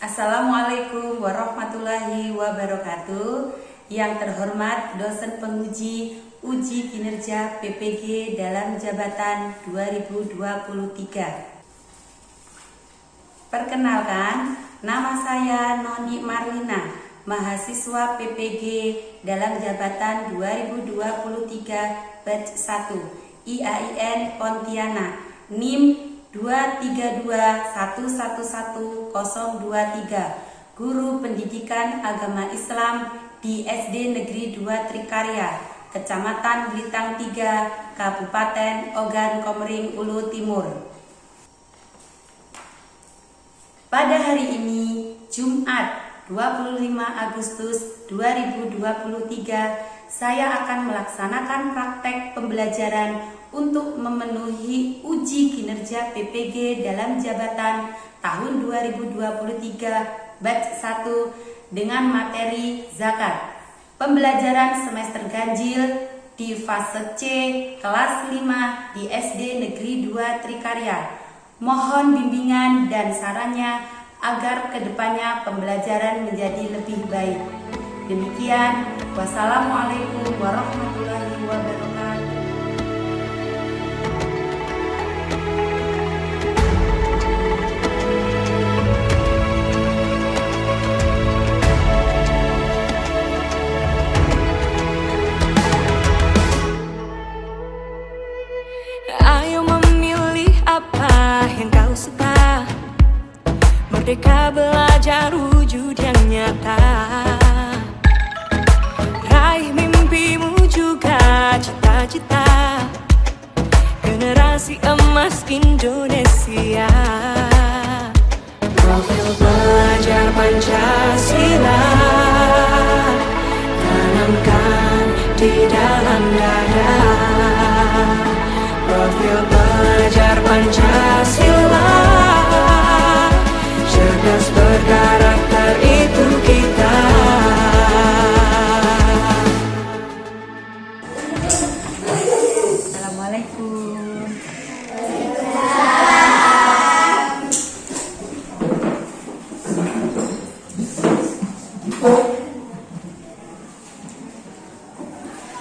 Assalamualaikum warahmatullahi wabarakatuh. Yang terhormat dosen penguji uji kinerja PPG dalam jabatan 2023. Perkenalkan, nama saya Noni Marlina, mahasiswa PPG dalam jabatan 2023 batch 1 IAIN Pontianak, NIM 232111023, Guru Pendidikan Agama Islam di SD Negeri 2 Trikarya, Kecamatan Blitang 3, Kabupaten Ogan Komering Ulu Timur. Pada hari ini, Jumat 25 Agustus 2023, saya akan melaksanakan praktek pembelajaran untuk memenuhi uji kinerja PPG dalam jabatan tahun 2023 batch 1 dengan materi zakat. Pembelajaran semester ganjil di fase C kelas 5 di SD Negeri 2 Trikarya. Mohon bimbingan dan sarannya agar kedepannya pembelajaran menjadi lebih baik. Demikian, wassalamualaikum warahmatullahi wabarakatuh. Ayo memilih apa yang kau suka, merdeka belajar wujud yang nyata. Raih mimpimu juga cita-cita, generasi emas Indonesia. Profil belajar Pancasila tanamkan di dalam dada. Profil belajar Pancasila, cerdas berkarakter itu kita. Assalamualaikum.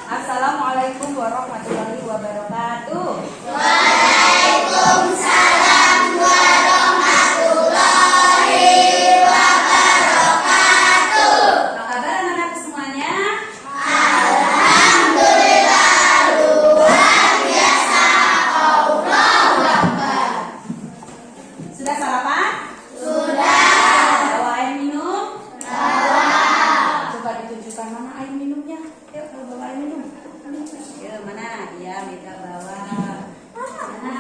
Assalamualaikum warahmatullahi wabarakatuh. Waalaikumsalam warahmatullahi wabarakatuh. Apa kabar anak-anak semuanya? Alhamdulillah, luar biasa. Allahu Akbar. Sudah sarapan? Sudah. Bawa air minum? Bawa. Coba ditunjukkan mana air minumnya. Yuk, bawa air minum. Yuk, mana? Iya, Mika bawa. Mana?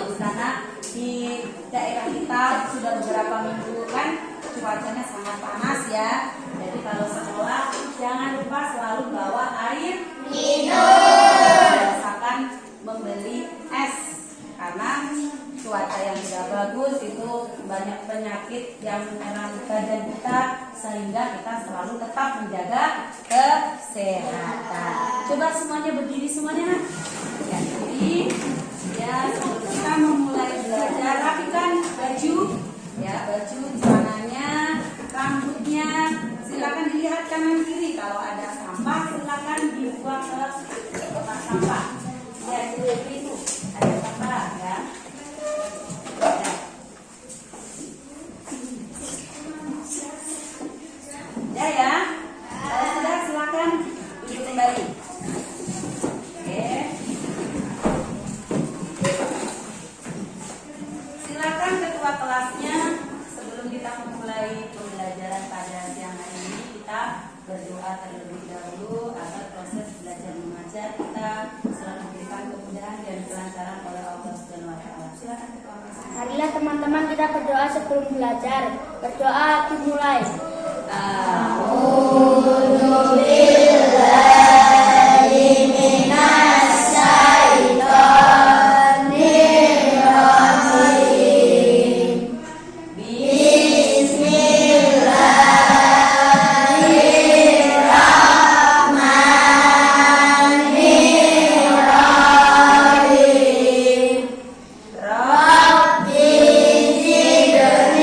Di sana di daerah kita sudah beberapa minggu kan cuacanya sangat panas ya. Jadi kalau sekolah jangan lupa selalu bawa air minum. Biasakan membeli es karena cuaca yang tidak bagus itu banyak penyakit yang menyerang badan kita, sehingga kita selalu tetap menjaga kesehatan. Coba semuanya berdiri semuanya. Ya, berdiri. Ya, sebelum kita memulai belajar, rapikan baju, ya, baju celananya, rambutnya. Silakan dilihat kanan kiri. Kalau ada sampah, silakan dibuang ke kotak sampah. Ya, itu ada sampah, ya. Ya. Kalau sudah silakan duduk kembali. Oke. Silakan ketua kelasnya, sebelum kita memulai pembelajaran pada siang hari ini, kita berdoa terlebih dahulu agar proses belajar mengajar kita selalu diberikan kemudahan dan kelancaran oleh Allah Subhanahu wa taala. Silakan ketua kelas. Marilah teman-teman kita berdoa sebelum belajar. Berdoa dimulai. A'udzubillahi minasyaitonir rajim. Bismillahirrahmanirrahim. Rabbi zidni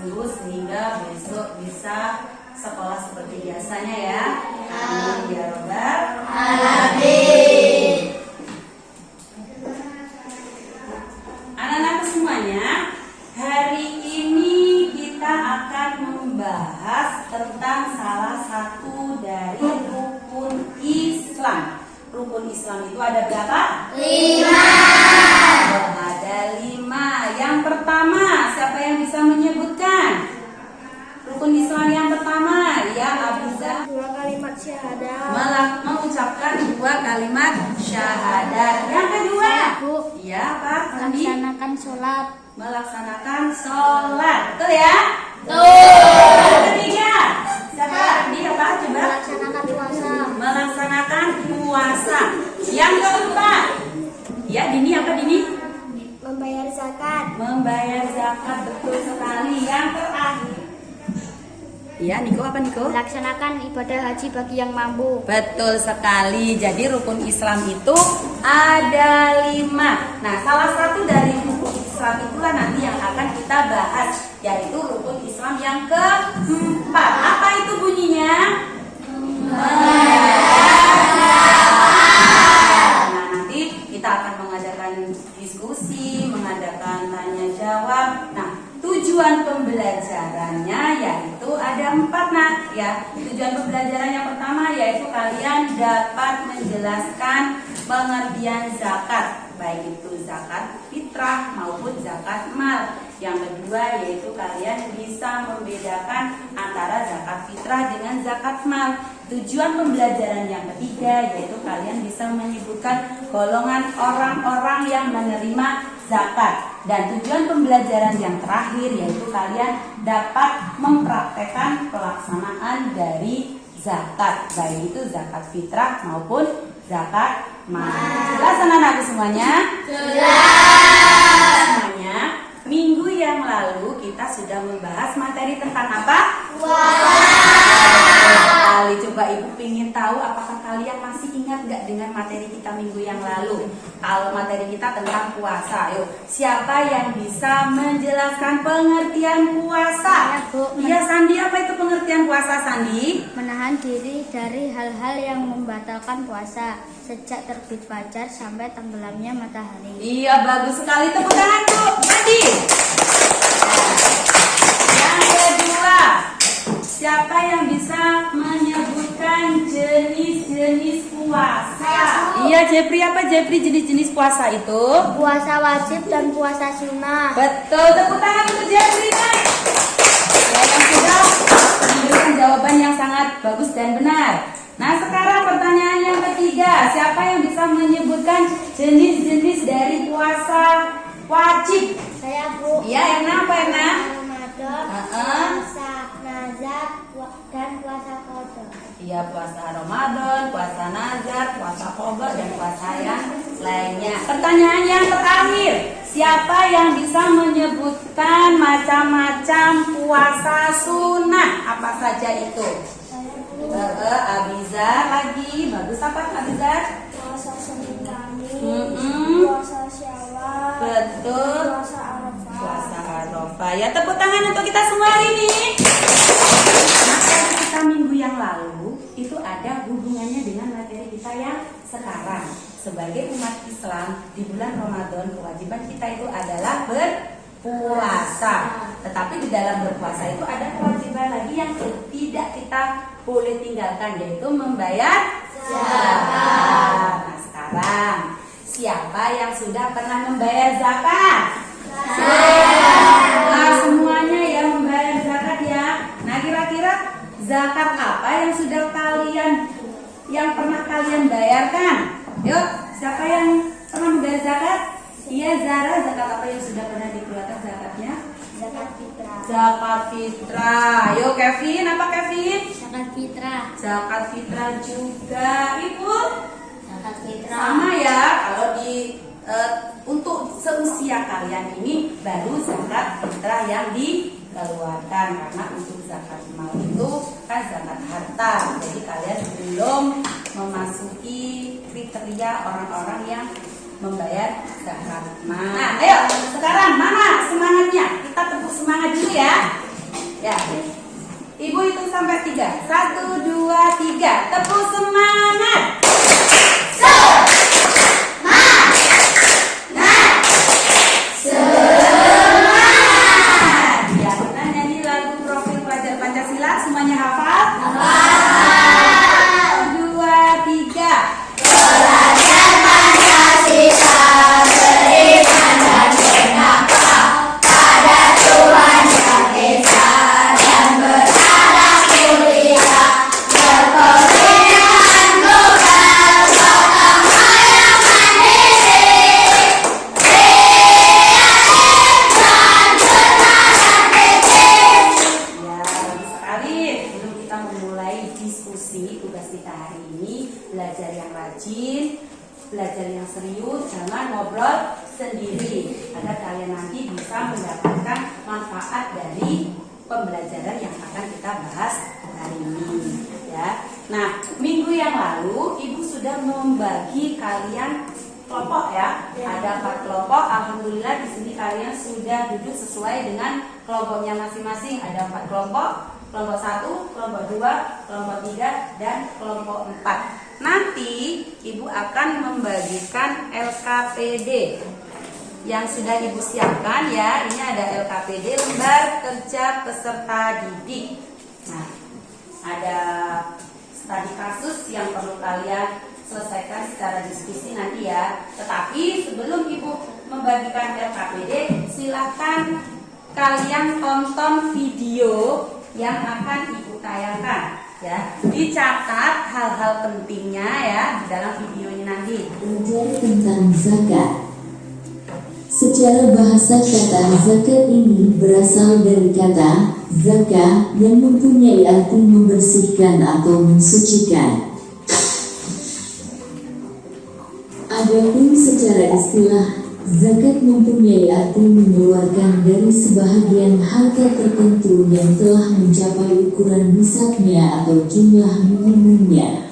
dulu sehingga besok bisa sekolah seperti biasanya ya. Amin ya robbal alamin. Anak-anak semuanya, hari ini kita akan membahas tentang salah satu dari rukun Islam. Rukun Islam itu ada berapa? 5. Oh, ada 5. Yang pertama, siapa yang bisa menyebutkan? Rukun Islam yang pertama, ya Abiza. 2 kalimat syahadat. Mengucapkan 2 kalimat syahadat. Yang kedua, ya Pak Sandi. Melaksanakan sholat. Melaksanakan sholat, betul ya? Betul. Yang ketiga, siapa? Dia apa? Coba. Melaksanakan puasa. Melaksanakan puasa. Yang keempat, ya Dini apa Dini? Membayar zakat. Membayar zakat, betul sekali. Yang terakhir, ya Niko apa Niko? Melaksanakan ibadah haji bagi yang mampu. Betul sekali. Jadi rukun Islam itu ada 5. Nah, salah satu dari rukun Islam itulah nanti yang akan kita bahas, yaitu rukun Islam yang keempat. Apa itu bunyinya? Nah, nanti kita akan mengadakan diskusi, mengadakan tanya jawab. Nah, tujuan pembelajarannya yaitu ada 4 nak ya. Tujuan pembelajaran yang pertama yaitu kalian dapat menjelaskan pengertian zakat, baik itu zakat fitrah maupun zakat mal. Yang kedua yaitu kalian bisa membedakan antara zakat fitrah dengan zakat mal. Tujuan pembelajaran yang ketiga yaitu kalian bisa menyebutkan golongan orang-orang yang menerima zakat. Dan tujuan pembelajaran yang terakhir yaitu kalian dapat mempraktekkan pelaksanaan dari zakat, baik itu zakat fitrah maupun zakat mal. Jelas anak-anakku semuanya? Jelas semuanya. Minggu yang lalu kita sudah membahas materi tentang apa? Kali coba ibu ingin tahu apakah kalian masih ingat gak dengan materi kita minggu yang lalu? Kalau materi kita tentang puasa, yuk siapa yang bisa menjelaskan pengertian puasa? Iya Sandi, apa itu pengertian puasa Sandi? Menahan diri dari hal-hal yang membatalkan puasa sejak terbit fajar sampai tenggelamnya matahari. Iya, bagus sekali, tepuk tangan Bu Sandi. Yang kedua, siapa yang bisa menyebutkan jenis-jenis puasa? Iya, Jepri, apa Jepri jenis-jenis puasa itu? Puasa wajib dan puasa sunnah. Betul, tepuk tangan untuk Jepri. Ya, yang sudah memberikan jawaban yang sangat bagus dan benar. Nah, sekarang pertanyaan yang ketiga, siapa yang bisa menyebutkan jenis-jenis dari puasa wajib? Saya Bu. Iya, Erna, apa Erna? Ramadan, puasa nazar, dan puasa qada. Iya, puasa Ramadan, puasa nazar, puasa qada, dan puasa yang lainnya. Pertanyaan yang terakhir, siapa yang bisa menyebutkan macam-macam puasa sunnah? Apa saja itu? Abizar lagi, bagus apa Abizar? Puasa Senin Kamis, Mm-mm. puasa Syawal, Betul. puasa Arafah. Puasa Arafah. Ya, tepuk tangan untuk kita semua hari ini. Materi kita minggu yang lalu itu ada hubungannya dengan materi kita yang sekarang. Sebagai umat Islam di bulan Ramadan, kewajiban kita itu adalah berpuasa. Tetapi di dalam berpuasa itu ada kewajiban lagi yang tidak kita boleh tinggalkan, yaitu membayar zakat. Nah, sekarang siapa yang sudah pernah membayar zakat? Nah, semuanya yang membayar zakat ya. Nah, kira-kira zakat apa yang sudah pernah kalian bayarkan? Yuk, siapa yang pernah membayar zakat? Iya, Zara, zakat apa yang sudah pernah dikeluarkan zakatnya? Zakat fitrah. Zakat fitrah. Yuk, Kevin, apa Kevin? Zakat fitrah. Zakat fitrah juga. Ibu? Zakat fitrah. Sama ya, kalau untuk seusia kalian ini baru zakat fitrah yang dikeluarkan, karena untuk zakat mal itu kan zakat harta. Jadi kalian belum memasuki kriteria orang-orang yang membayar zakat mal. Nah, ayo sekarang mana semangatnya? Kita tepuk semangat dulu ya. 3. 1, 2, 3. Tepuk semangat. Ya, kita nyanyi lagu profil pelajar Pancasila. Semuanya hafal? Hafal. 1, 2, 3. Belajar Pancasila, beriman dan berakal pada Tuhan Yang Esa dan berakhlak mulia, berkomitmen dengan global, gotong royong mandiri, kreatif dan bernalar kritis. Ya, bagus sekali. Sebelum kita memulai diskusi tugas kita hari ini, belajar yang rajin, belajar yang serius, jangan ngobrol sendiri agar kalian nanti bisa mendapatkan manfaat dari pembelajaran yang akan kita bahas hari ini. Ya. Nah, minggu yang lalu Ibu sudah membagi kalian kelompok ya. Ada 4 kelompok. Alhamdulillah di sini kalian sudah duduk sesuai dengan kelompoknya masing-masing. Ada 4 kelompok. Kelompok 1, kelompok 2, kelompok 3, dan kelompok 4. Nanti Ibu akan membagikan LKPD yang sudah Ibu siapkan ya. Ini ada LKPD, lembar kerja peserta didik. Nah, ada studi kasus yang perlu kalian selesaikan secara diskusi nanti ya. Tetapi sebelum Ibu membagikan LKPD, silakan kalian tonton video yang akan Ibu tayangkan ya. Dicatat hal-hal pentingnya ya di dalam videonya nanti. Belajar tentang zakat. Secara bahasa kata zakat ini berasal dari kata zakah yang mempunyai arti membersihkan atau mensucikan. Adapun secara istilah, zakat mempunyai arti mengeluarkan dari sebahagian harta tertentu yang telah mencapai ukuran nisabnya atau jumlah minimumnya.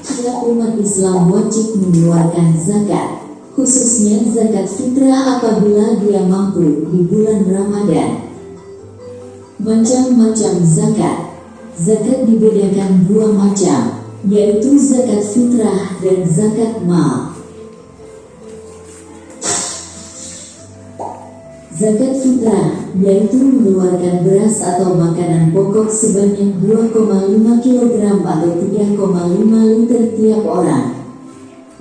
Tiap umat Islam wajib mengeluarkan zakat, khususnya zakat fitrah apabila dia mampu di bulan Ramadan. Macam-macam zakat. Zakat dibedakan 2 macam, yaitu zakat fitrah dan zakat mal. Zakat fitrah yaitu mengeluarkan beras atau makanan pokok sebanyak 2,5 kg atau 3,5 liter tiap orang.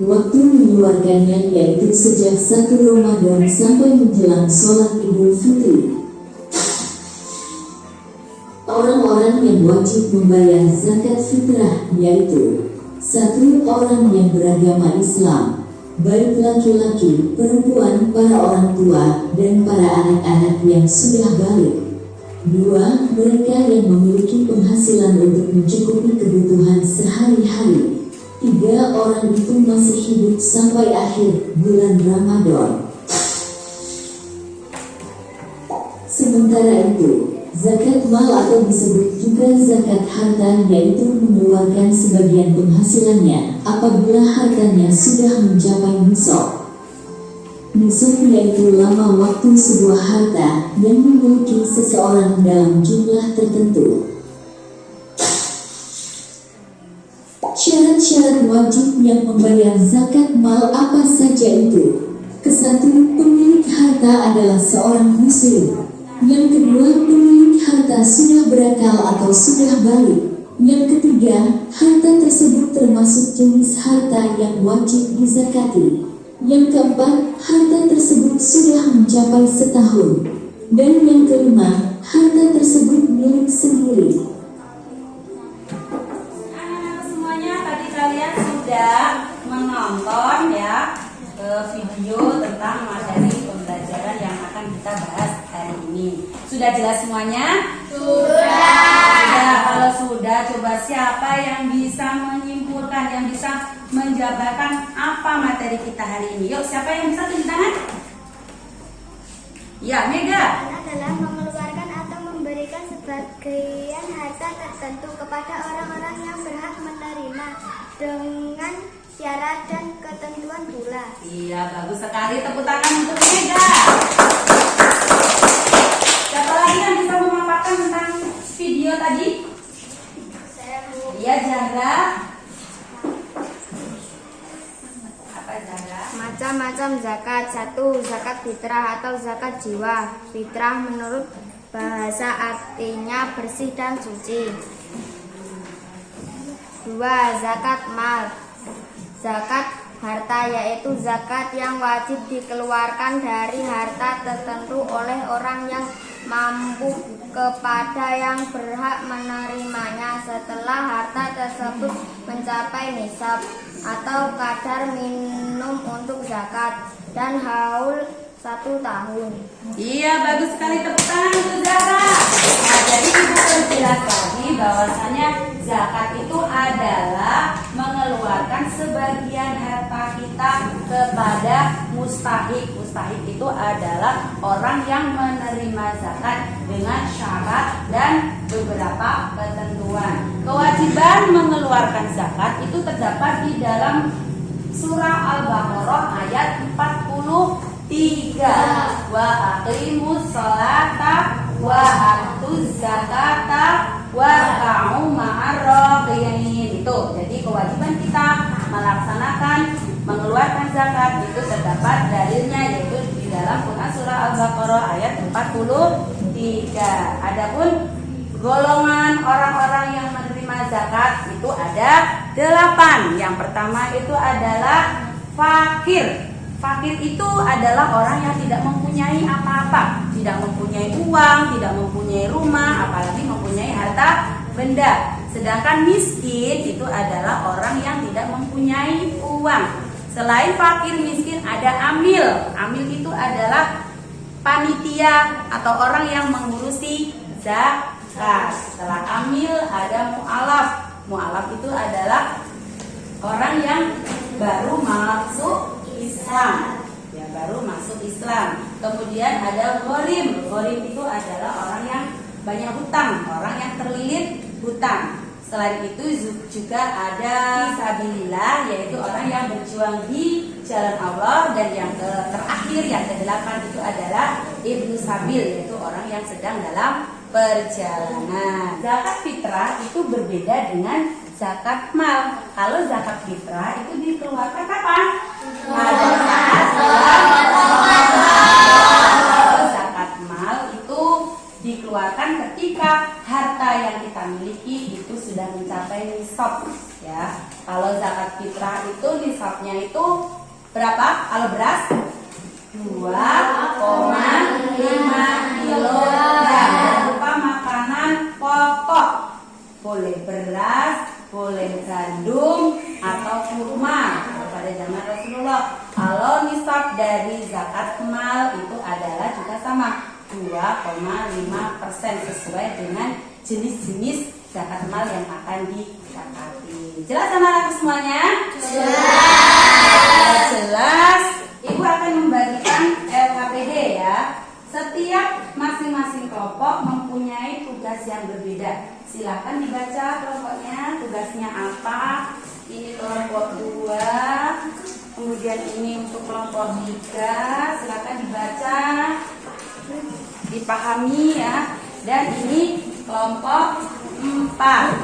Waktu mengeluarkannya yaitu sejak 1 Ramadan sampai menjelang sholat Idul Fitri. Orang-orang yang wajib membayar zakat fitrah yaitu 1. Orang yang beragama Islam, baik laki-laki, perempuan, para orang tua, dan para anak-anak yang sudah balik. 2. Mereka yang memiliki penghasilan untuk mencukupi kebutuhan sehari-hari. 3. Orang itu masih hidup sampai akhir bulan Ramadan. Sementara itu, zakat mal atau disebut juga zakat harta yaitu mengeluarkan sebagian penghasilannya apabila hartanya sudah mencapai nisab. Nisab yaitu lama waktu sebuah harta yang dimiliki seseorang dalam jumlah tertentu. Syarat-syarat wajib yang membayar zakat mal apa saja itu? Kesatu, pemilik harta adalah seorang muslim. Yang kedua, pemilik harta sudah berakal atau sudah balik. Yang ketiga, harta tersebut termasuk jenis harta yang wajib dizakati. Yang keempat, harta tersebut sudah mencapai setahun. Dan yang kelima, harta tersebut milik sendiri. Anak-anak semuanya, tadi kalian sudah menonton ya video tentang materi pembelajaran yang akan kita bahas hari ini. Sudah jelas semuanya? Sudah. Kalau sudah, coba siapa yang bisa menyimpulkan, yang bisa menjabarkan apa materi kita hari ini? Yuk, siapa yang bisa tunjuk tangan? Ya, Mega. Adalah mengeluarkan atau memberikan sebagian harta tertentu kepada orang-orang yang berhak menerima dengan syarat dan ketentuan pula. Iya, bagus sekali. Tepuk tangan untuk Mega. Siapa lagi yang bisa memaparkan tentang video tadi? Macam-macam zakat. 1. Zakat fitrah atau zakat jiwa. Fitrah menurut bahasa artinya bersih dan suci. 2. Zakat mal. Zakat harta yaitu zakat yang wajib dikeluarkan dari harta tertentu oleh orang yang mampu kepada yang berhak menerimanya setelah harta tersebut mencapai nisab atau kadar minimum untuk zakat dan haul 1 tahun. Iya, bagus sekali, tepuk tangan untuk Zahra. Nah, jadi ibu perjelas tadi bahwasanya zakat itu adalah mengeluarkan sebagian harta kita kepada mustahik. Mustahik itu adalah orang yang menerima zakat dengan syarat dan beberapa ketentuan. Kewajiban mengeluarkan zakat itu terdapat di dalam surah Al-Baqarah ayat 43. Wa aqimus sholata wa atuz zakata wa ka'u ma'ar raqiyin. Itu jadi kewajiban kita melaksanakan mengeluarkan zakat itu terdapat dalilnya yaitu di dalam Quran surah Al-Baqarah ayat 43. Adapun golongan orang-orang yang menerima zakat itu ada 8. Yang pertama itu adalah fakir. Fakir itu adalah orang yang tidak mempunyai apa-apa, tidak mempunyai uang, tidak mempunyai rumah, apalagi mempunyai harta benda. Sedangkan miskin itu adalah orang yang tidak mempunyai uang. Selain fakir miskin ada amil. Amil itu adalah panitia atau orang yang mengurusi zakat. Setelah amil ada mu'alaf. Mu'alaf itu adalah orang yang baru masuk Islam, ya baru masuk Islam. Kemudian ada ghorim. Ghorim itu adalah orang yang banyak hutang, orang yang terlilit hutang. Selain itu juga ada fisabilillah, yaitu orang yang berjuang di jalan Allah. Dan yang terakhir, yang ke-8 itu adalah ibnu sabil, yaitu orang yang sedang dalam perjalanan. Zakat fitrah itu berbeda dengan zakat mal. Kalau zakat fitrah itu dikeluarkan kapan? Pada saat Kalau zakat mal itu dikeluarkan ketika harta yang kita miliki itu sudah mencapai nisab, ya. Kalau zakat fitrah itu nisabnya itu berapa? Kalau beras 2,5 kilogram berupa makanan pokok. Boleh beras, boleh gandum atau kurma pada zaman Rasulullah. Kalau nisab dari zakat mal itu adalah juga sama 2,5% sesuai dengan jenis-jenis zakat mal yang akan dizakati. Jelas anak-anak semuanya? Jelas. Ibu akan membagikan LKPD ya. Setiap masing-masing kelompok mempunyai tugas yang berbeda. Silakan dibaca kelompoknya, tugasnya apa. Ini kelompok 2, kemudian ini untuk kelompok 3. Silakan dibaca, dipahami ya. Dan ini kelompok 4.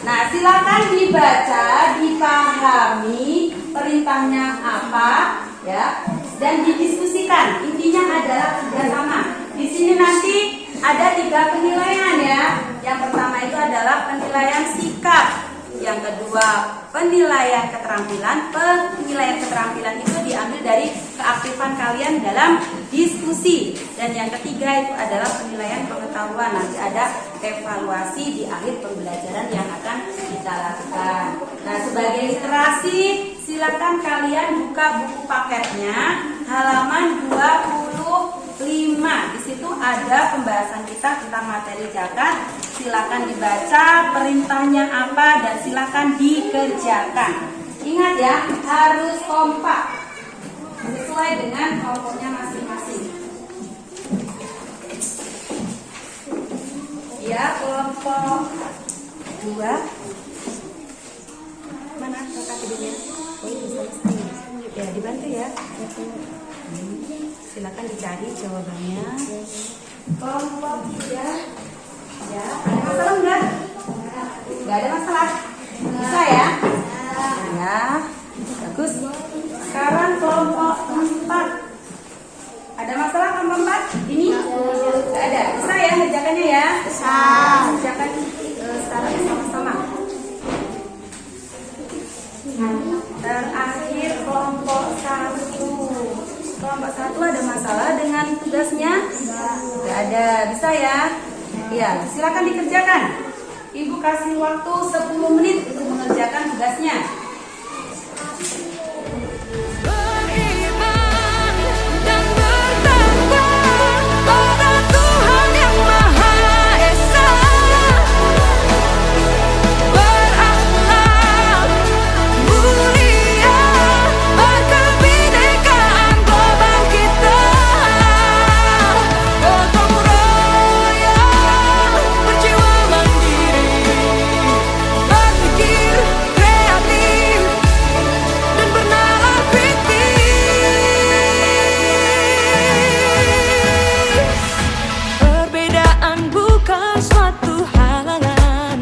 Nah, silakan dibaca, dipahami perintahnya apa ya, dan didiskusikan. Intinya adalah kerjasama. Di sini nanti ada 3 penilaian ya. Yang pertama itu adalah penilaian sikap. Yang kedua penilaian keterampilan. Penilaian keterampilan itu diambil dari keaktifan kalian dalam diskusi. Dan yang ketiga itu adalah penilaian pengetahuan. Nanti ada evaluasi di akhir pembelajaran yang akan kita lakukan. Nah, sebagai literasi, silakan kalian buka buku paketnya halaman 25. Di situ ada pembahasan kita tentang materi zakat. Silakan dibaca perintahnya apa dan silakan dikerjakan. Ingat ya, harus kompak sesuai dengan kelompoknya masing-masing. Ya, kelompok 2. Mana kakak tidurnya? Oh, ini bisa. Ya, dibantu ya. Silakan dicari jawabannya. Kelompok 3. Ya, ada masalah enggak? Enggak ada masalah. Bisa ya? Ya, bagus. Sekarang kelompok 4. Ada masalah kelompok 4? Ini? Tidak ada. Bisa ya ngerjakannya ya? Bisa. Kerjakan secara sama-sama. Terakhir kelompok 1. Kelompok 1 ada masalah dengan tugasnya? Tidak ada. Bisa ya? Iya, silakan dikerjakan. Ibu kasih waktu 10 menit untuk mengerjakan tugasnya. Beriman dan bertakwa pada Tuhan yang Maha Esa, berakhlak mulia, berkebinekaan global kita, gotong royong, berjiwa mandiri, berpikir kreatif dan bernalar kritis. Perbedaan bukan suatu halangan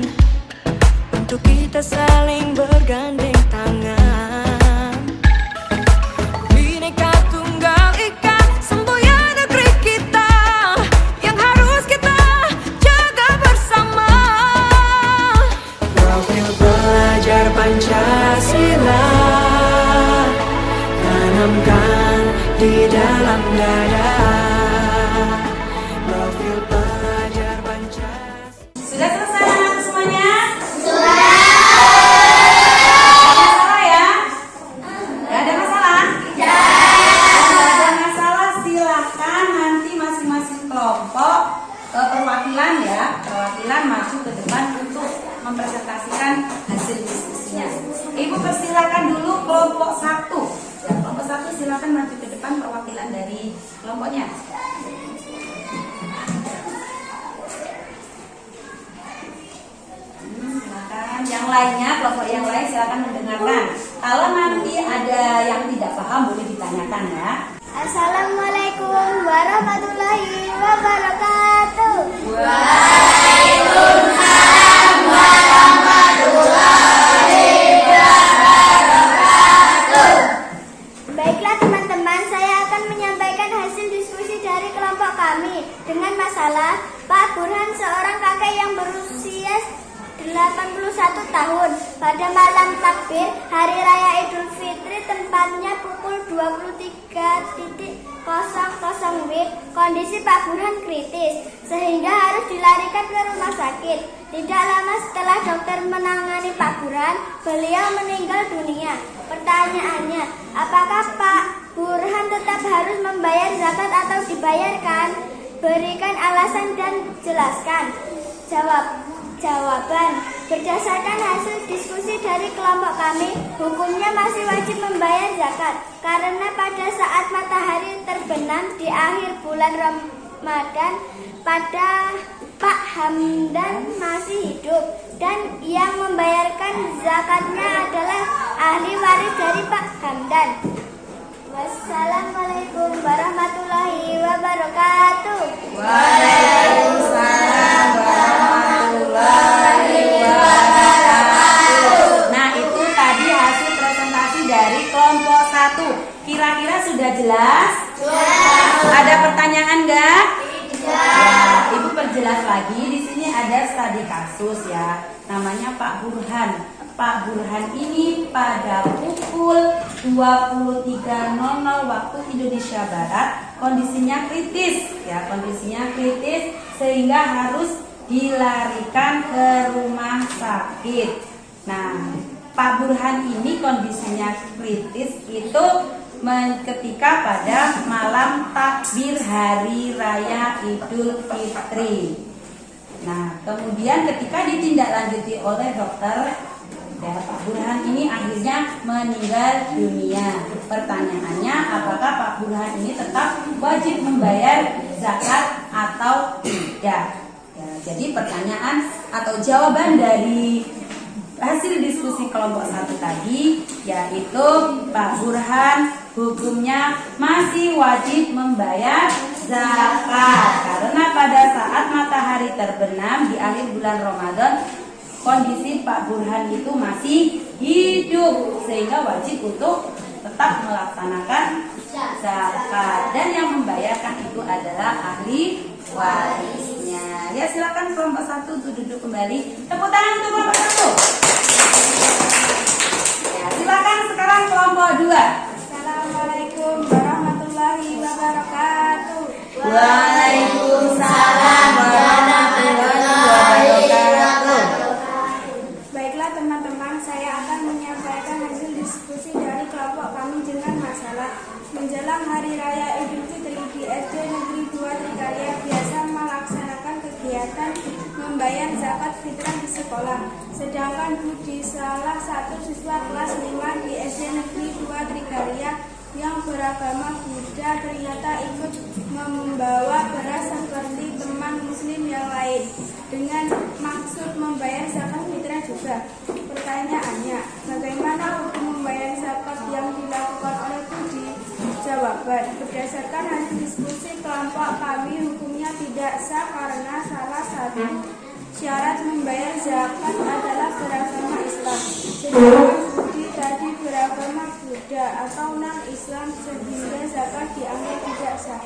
untuk kita saling bergandeng tangan. Bineka Tunggal Ika, semboyan negeri kita yang harus kita jaga bersama. Profil pelajar Pancasila tanamkan di dalam dada. Profil pelajar Pancasila. Sudah selesai anak semuanya? Sudah. Masalah ya? Gak ada masalah? Tidak. Kalau ada masalah silakan nanti masing-masing kelompok perwakilan ya, perwakilan maju ke depan untuk mempresentasikan hasil diskusinya. Ibu persilakan dulu kelompok 1. Ya, kelompok 1 silakan maju ke depan perwakilan dari kelompoknya. Silakan. Yang lainnya, kelompok yang lain silakan mendengarkan. Kalau nanti ada yang tidak paham boleh ditanyakan ya. Assalamualaikum warahmatullahi wabarakatuh. Baiklah teman-teman, saya akan menyampaikan hasil diskusi dari kelompok kami dengan masalah Pak Burhan, seorang kakek yang berusia 81 tahun. Pada malam takbir Hari Raya Idul Fitri, tempatnya pukul 23.00 WIB, kondisi Pak Burhan kritis sehingga harus dilarikan ke rumah sakit. Tidak lama setelah dokter menangani Pak Burhan, beliau meninggal dunia. Pertanyaannya, apakah Pak Burhan tetap harus membayar zakat atau dibayarkan? Berikan alasan dan jelaskan. Jawaban, berdasarkan hasil diskusi dari kelompok kami, hukumnya masih wajib membayar zakat karena pada saat matahari terbenam di akhir bulan Ramadan, pada Pak Hamdan masih hidup dan yang membayarkan zakatnya adalah ahli waris dari Pak Hamdan. Wassalamualaikum warahmatullahi wabarakatuh. Waalaikumsalam warahmatullahi wabarakatuh. Nah, itu tadi hasil presentasi dari kelompok 1. Kira-kira sudah jelas? Jelas. Ada pertanyaan enggak? Ya, Ibu perjelas lagi. Di sini ada studi kasus ya. Namanya Pak Burhan. Pak Burhan ini pada pukul 23.00 waktu Indonesia Barat kondisinya kritis ya, kondisinya kritis sehingga harus dilarikan ke rumah sakit. Nah, Pak Burhan ini kondisinya kritis itu ketika pada malam takbir Hari Raya Idul Fitri. Nah, kemudian ketika ditindaklanjuti oleh dokter, ya, Pak Burhan ini akhirnya meninggal dunia. Pertanyaannya, apakah Pak Burhan ini tetap wajib membayar zakat atau tidak? Ya, jadi pertanyaan atau jawaban dari hasil diskusi kelompok 1 tadi yaitu Pak Burhan hukumnya masih wajib membayar zakat karena pada saat matahari terbenam di akhir bulan Ramadan kondisi Pak Burhan itu masih hidup sehingga wajib untuk tetap melaksanakan zakat, dan yang membayarkan itu adalah ahli warisnya. Ya, silakan kelompok 1 untuk duduk kembali. Tepuk tangan untuk kelompok 1. Ya, silakan sekarang kelompok 2. Assalamualaikum warahmatullahi wabarakatuh. Waalaikumsalam warahmatullahi wabarakatuh. Baiklah teman-teman, saya akan menyampaikan hasil diskusi dari kelompok kami dengan masalah menjelang Hari Raya Idul Fitri di SD Negeri 2 Trikarya biasa melaksanakan kegiatan membayar zakat fitrah di sekolah. Sedangkan Budi, salah satu siswa kelas 5 di SD Negeri 2 Trikarya yang beragama Buddha, ternyata ikut membawa beras seperti teman muslim yang lain dengan maksud membayar zakat fitrah juga. Pertanyaannya, bagaimana hukum membayar zakat yang dilakukan oleh Budi? Jawaban, berdasarkan hasil diskusi kelompok kami, hukumnya tidak sah karena salah satu syarat membayar zakat adalah beragama Islam. Sedangkan Budi tadi beragama Buddha atau non-Islam, sehingga zakat dianggap tidak sah.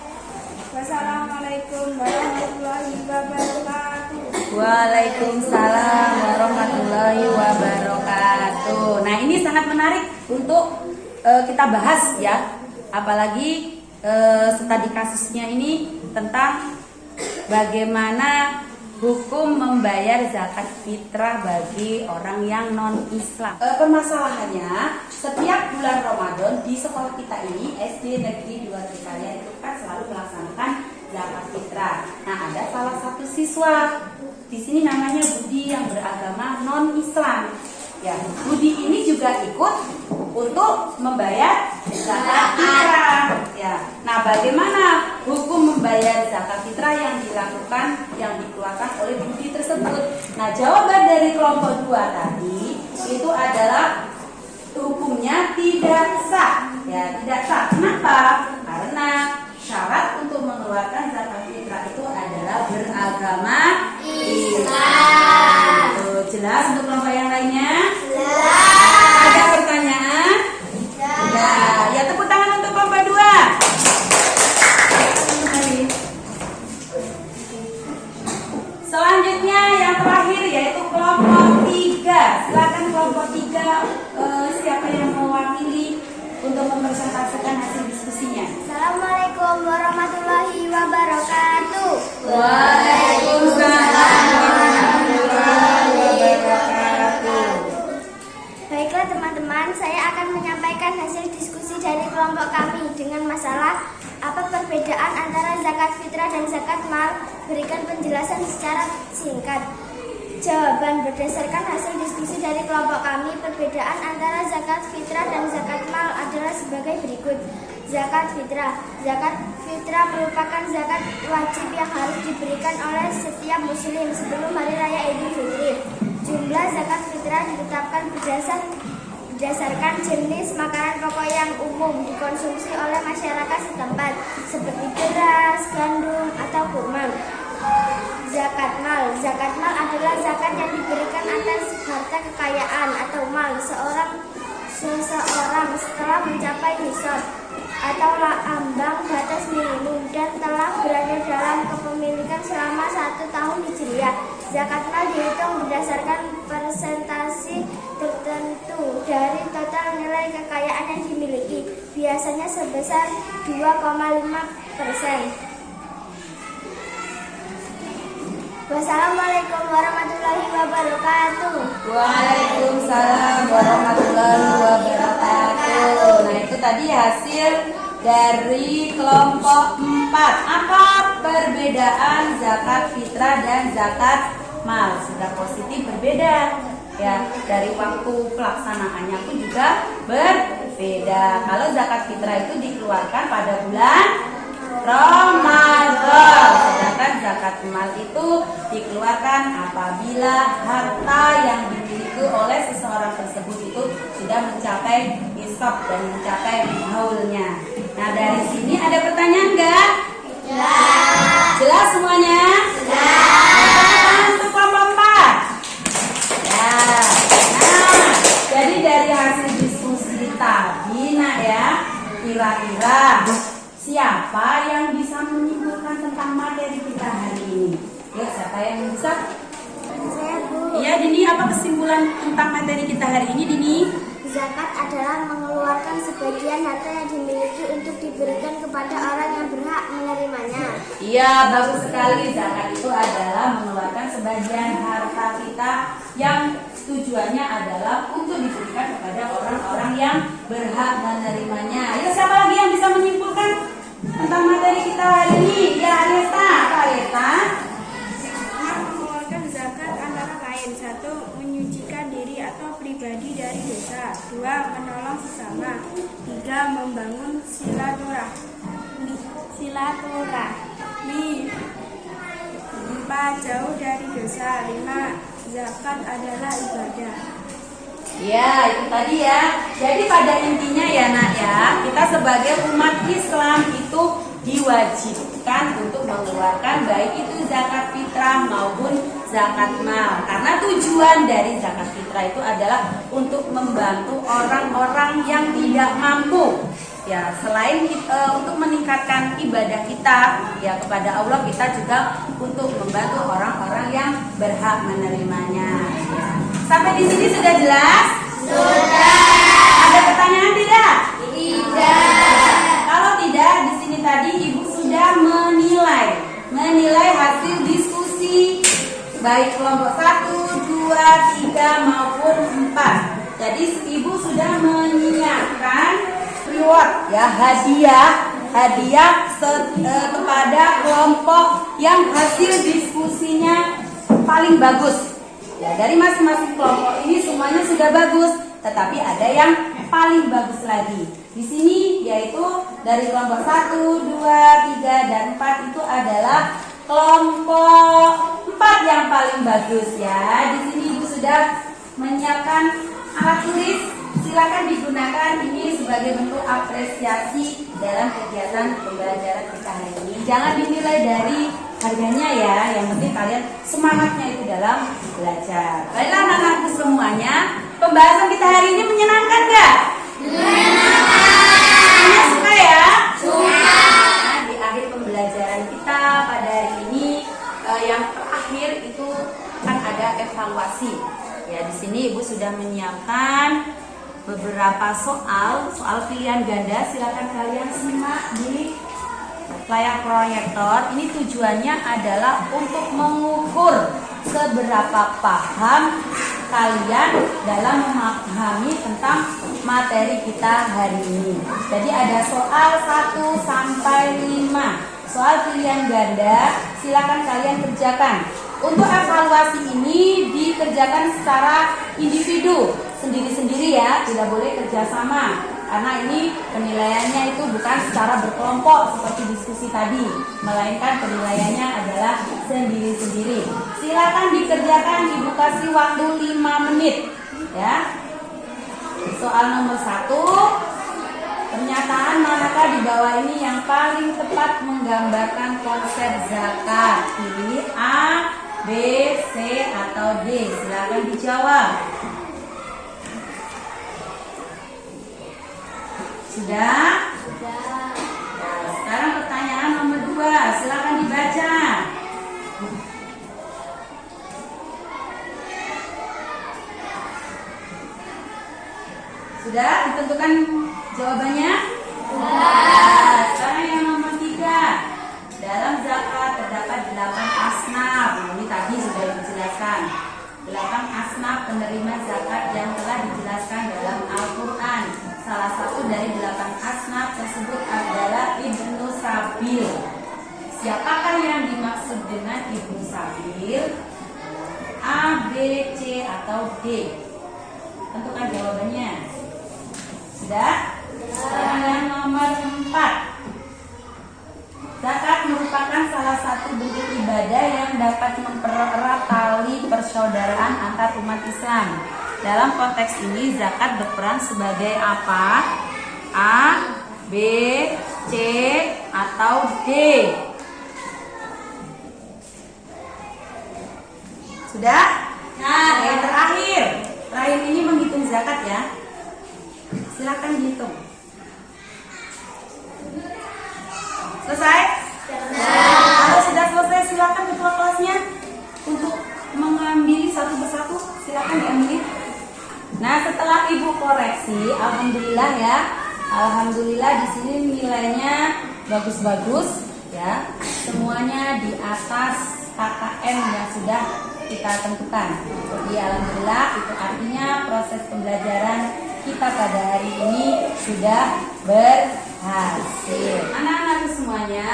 Wassalamualaikum warahmatullahi wabarakatuh. Waalaikumsalam warahmatullahi wabarakatuh. Nah, ini sangat menarik untuk kita bahas ya. Apalagi studi kasusnya ini tentang bagaimana hukum membayar zakat fitrah bagi orang yang non-Islam. Permasalahannya, setiap bulan Ramadan di sekolah kita ini SD Negeri 2 Trikarya itu kan selalu melaksanakan zakat fitrah. Nah, ada salah satu siswa di sini namanya Budi yang beragama non-Islam. Ya, Budi ini juga ikut untuk membayar zakat fitrah. Ya, nah bagaimana hukum membayar zakat fitrah yang dilakukan, yang dikeluarkan oleh Budi tersebut? Nah, jawaban dari kelompok 2 tadi itu adalah hukumnya tidak sah. Ya, tidak sah. Kenapa? Karena syarat untuk mengeluarkan zakat fitrah itu adalah beragama Islam. Jelas untuk kelompok yang lainnya? Jelas. Ada pertanyaan? Jelas. Ya, tepuk tangan untuk kelompok 2. Selanjutnya yang terakhir yaitu kelompok 3. Silakan kelompok 3, siapa yang mewakili untuk mempresentasikan hasil diskusinya? Assalamualaikum warahmatullahi wabarakatuh. Waalaikumsalam warahmatullahi wabarakatuh. Baiklah teman-teman, saya akan menyampaikan hasil diskusi dari kelompok kami dengan masalah apa perbedaan antara zakat fitrah dan zakat mal. Berikan penjelasan secara singkat. Jawaban, berdasarkan hasil diskusi dari kelompok kami, perbedaan antara zakat fitrah dan zakat mal adalah sebagai berikut. Zakat fitrah. Zakat fitrah merupakan zakat wajib yang harus diberikan oleh setiap muslim sebelum Hari Raya Idul Fitri. Jumlah zakat fitrah ditetapkan berdasarkan jenis makanan pokok yang umum dikonsumsi oleh masyarakat setempat, seperti beras, gandum, atau kurma. Zakat mal. Zakat mal adalah zakat yang diberikan atas harta kekayaan atau mal seseorang setelah mencapai nisab atau ambang batas minimum dan telah berada dalam kepemilikan selama 1 tahun hijriah. Zakat mal dihitung berdasarkan persentase tertentu dari total nilai kekayaan yang dimiliki, biasanya sebesar 2,5%. Wassalamualaikum warahmatullahi wabarakatuh. Waalaikumsalam warahmatullahi wabarakatuh. Nah, itu tadi hasil dari kelompok 4. Apa perbedaan zakat fitrah dan zakat mal? Sudah positif berbeda. Ya, dari waktu pelaksanaannya pun juga berbeda. Kalau zakat fitrah itu dikeluarkan pada bulan Ramadan, sedangkan zakat mal itu dikeluarkan apabila harta yang dimiliki oleh seseorang tersebut itu sudah mencapai nisab dan mencapai haulnya. Nah, dari sini ada pertanyaan enggak? Jelas. Jelas semuanya? Jelas. Untuk kelompok 4. Ya. Nah, jadi dari hasil diskusi tadi, nak ya, Siapa yang bisa menyimpulkan tentang materi kita hari ini? Ya, siapa yang bisa? Saya Bu. Iya, Dini, apa kesimpulan tentang materi kita hari ini, Dini? Zakat adalah mengeluarkan sebagian harta yang dimiliki untuk diberikan kepada orang yang berhak menerimanya. Iya, bagus sekali. Zakat itu adalah mengeluarkan sebagian harta kita yang tujuannya adalah untuk diberikan kepada orang-orang yang berhak menerimanya. Ayo, siapa lagi yang bisa menyimpulkan tentang materi kita hari ini? Ya, Aresta. Apa Aresta? Mengeluarkan zakat antara lain: 1. Menyucikan diri atau pribadi dari dosa. 2. Menolong sesama. 3. Membangun silaturahmi. 4. Jauh dari dosa. 5. Zakat adalah ibadah. Ya, itu tadi ya. Jadi pada intinya ya nak ya, kita sebagai umat Islam itu diwajibkan untuk mengeluarkan baik itu zakat fitrah maupun zakat mal. Karena tujuan dari zakat fitrah itu adalah untuk membantu orang-orang yang tidak mampu. Ya, selain untuk meningkatkan ibadah kita ya kepada Allah, kita juga untuk membantu orang-orang yang berhak menerimanya. Ya. Sampai di sini sudah jelas? Sudah. Ada pertanyaan tidak? Tidak. Kalau tidak, di sini tadi Ibu sudah menilai hasil diskusi baik kelompok 1, 2, 3 maupun 4. Jadi Ibu sudah menyiapkan reward ya, hadiah kepada kelompok yang hasil diskusinya paling bagus. Ya, dari masing-masing kelompok ini semuanya sudah bagus, tetapi ada yang paling bagus lagi. Di sini yaitu dari kelompok 1, 2, 3 dan 4 itu adalah kelompok 4 yang paling bagus ya. Di sini Ibu sudah menyiapkan alat tulis. Silakan digunakan ini sebagai bentuk apresiasi dalam kegiatan pembelajaran kita hari ini. Jangan dinilai dari harganya ya, yang penting kalian semangatnya itu dalam belajar. Baiklah anak-anakku semuanya, pembahasan kita hari ini menyenangkan nggak? Menyenangkan. Semuanya suka ya? Suka. Nah, di akhir pembelajaran kita pada hari ini yang terakhir itu kan ada evaluasi. Ya, di sini Ibu sudah menyiapkan beberapa soal pilihan ganda. Silakan kalian simak di layar proyektor. Ini tujuannya adalah untuk mengukur seberapa paham kalian dalam memahami tentang materi kita hari ini. Jadi ada soal 1 sampai 5. Soal pilihan ganda, silakan kalian kerjakan. Untuk evaluasi ini dikerjakan secara individu, sendiri-sendiri ya, tidak boleh kerjasama. Karena ini penilaiannya itu bukan secara berkelompok seperti diskusi tadi, melainkan penilaiannya adalah sendiri-sendiri. Silakan dikerjakan, Ibu kasih waktu 5 menit ya. Soal nomor 1, pernyataan manakah di bawah ini yang paling tepat menggambarkan konsep zakat? Pilih A, B, C, atau D. Silakan dijawab. Sudah? Sudah. Nah, sekarang pertanyaan nomor 2. Silakan dibaca. Sudah ditentukan jawabannya? Sudah. Sekarang yang nomor 3. Dalam zakat terdapat 8 asnaf. Ini tadi sudah dijelaskan. 8 asnaf penerima zakat yang telah dijelaskan dalam Al-Quran. Salah satu dari 8 asnaf tersebut adalah Ibnu Sabil. Siapakah yang dimaksud dengan Ibnu Sabil? A, B, C, atau D? Tentukan jawabannya. Sudah? Sekarang yang nomor 4. Zakat merupakan salah satu bentuk ibadah yang dapat mempererat tali persaudaraan antar umat Islam. Dalam konteks ini, zakat berperan sebagai apa? A, B, C, atau D? Sudah? Nah, yang terakhir ini menghitung zakat ya. Silakan dihitung. Selesai? Kalau sudah selesai silakan ketua kelasnya untuk mengambil satu persatu, silakan diambil. Nah, setelah Ibu koreksi, alhamdulillah ya. Alhamdulillah di sini nilainya bagus-bagus ya. Semuanya di atas KKM yang sudah kita tentukan. Jadi alhamdulillah itu artinya proses pembelajaran kita pada hari ini sudah berhasil. Anak-anak semuanya,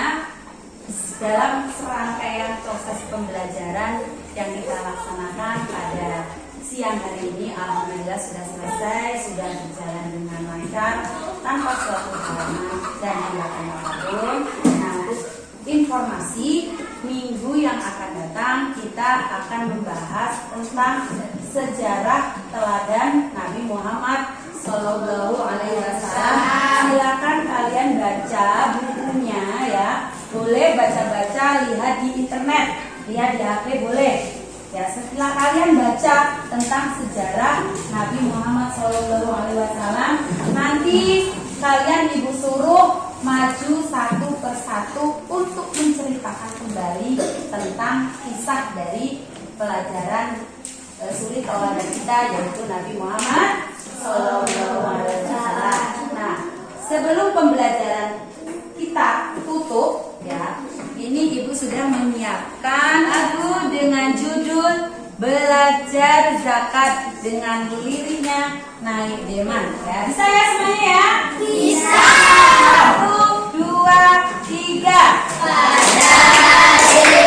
dalam serangkaian proses pembelajaran yang kita laksanakan pada siang hari ini, alhamdulillah sudah selesai, sudah berjalan dengan lancar tanpa suatu halangan dan hambatan apapun. Nah, untuk informasi minggu yang akan datang kita akan membahas tentang sejarah teladan Nabi Muhammad Sallallahu Alaihi Wasallam. Silakan kalian baca bukunya ya. Boleh baca-baca, lihat di internet, lihat di HP boleh. Ya, setelah kalian baca tentang sejarah Nabi Muhammad SAW, nanti kalian Ibu suruh maju satu persatu untuk menceritakan kembali tentang kisah dari pelajaran suri tauladan kita, yaitu Nabi Muhammad SAW. Nah, sebelum pembelajaran kita tutup, ya, ini Ibu sudah menyiapkan lagu dengan judul Belajar Zakat dengan liriknya Naik Deman. Ya, bisa ya semuanya ya? Bisa. 1, 2, 3. Pada hari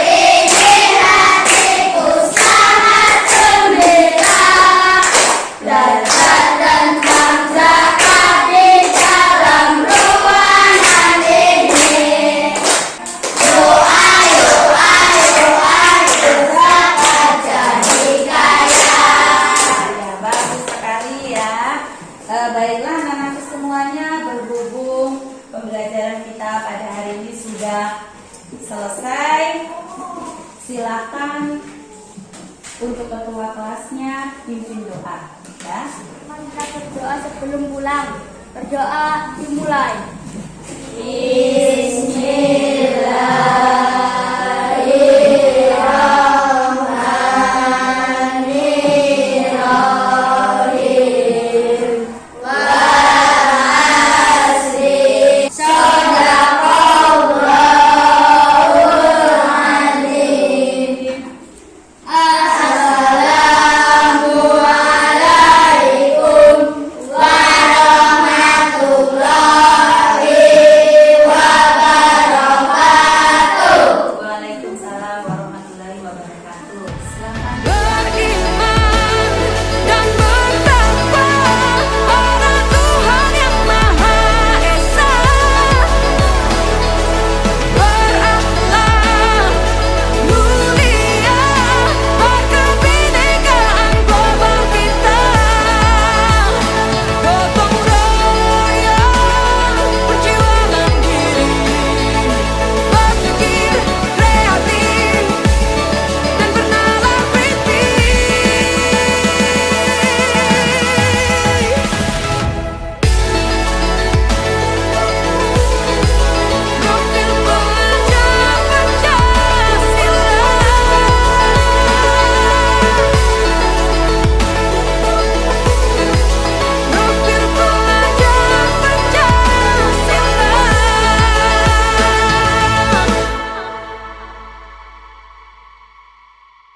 ini hatiku sangat gembira. Belajar tentang zakat di dalam ruangan ini. Doa, doa, doa, zakat jadi kaya. Ya, bagus sekali ya. Baiklah anak-anak semuanya, berhubung pembelajaran kita pada hari ini sudah selesai, silakan untuk ketua kelasnya pimpin doa ya. Kita berdoa sebelum pulang. Berdoa dimulai.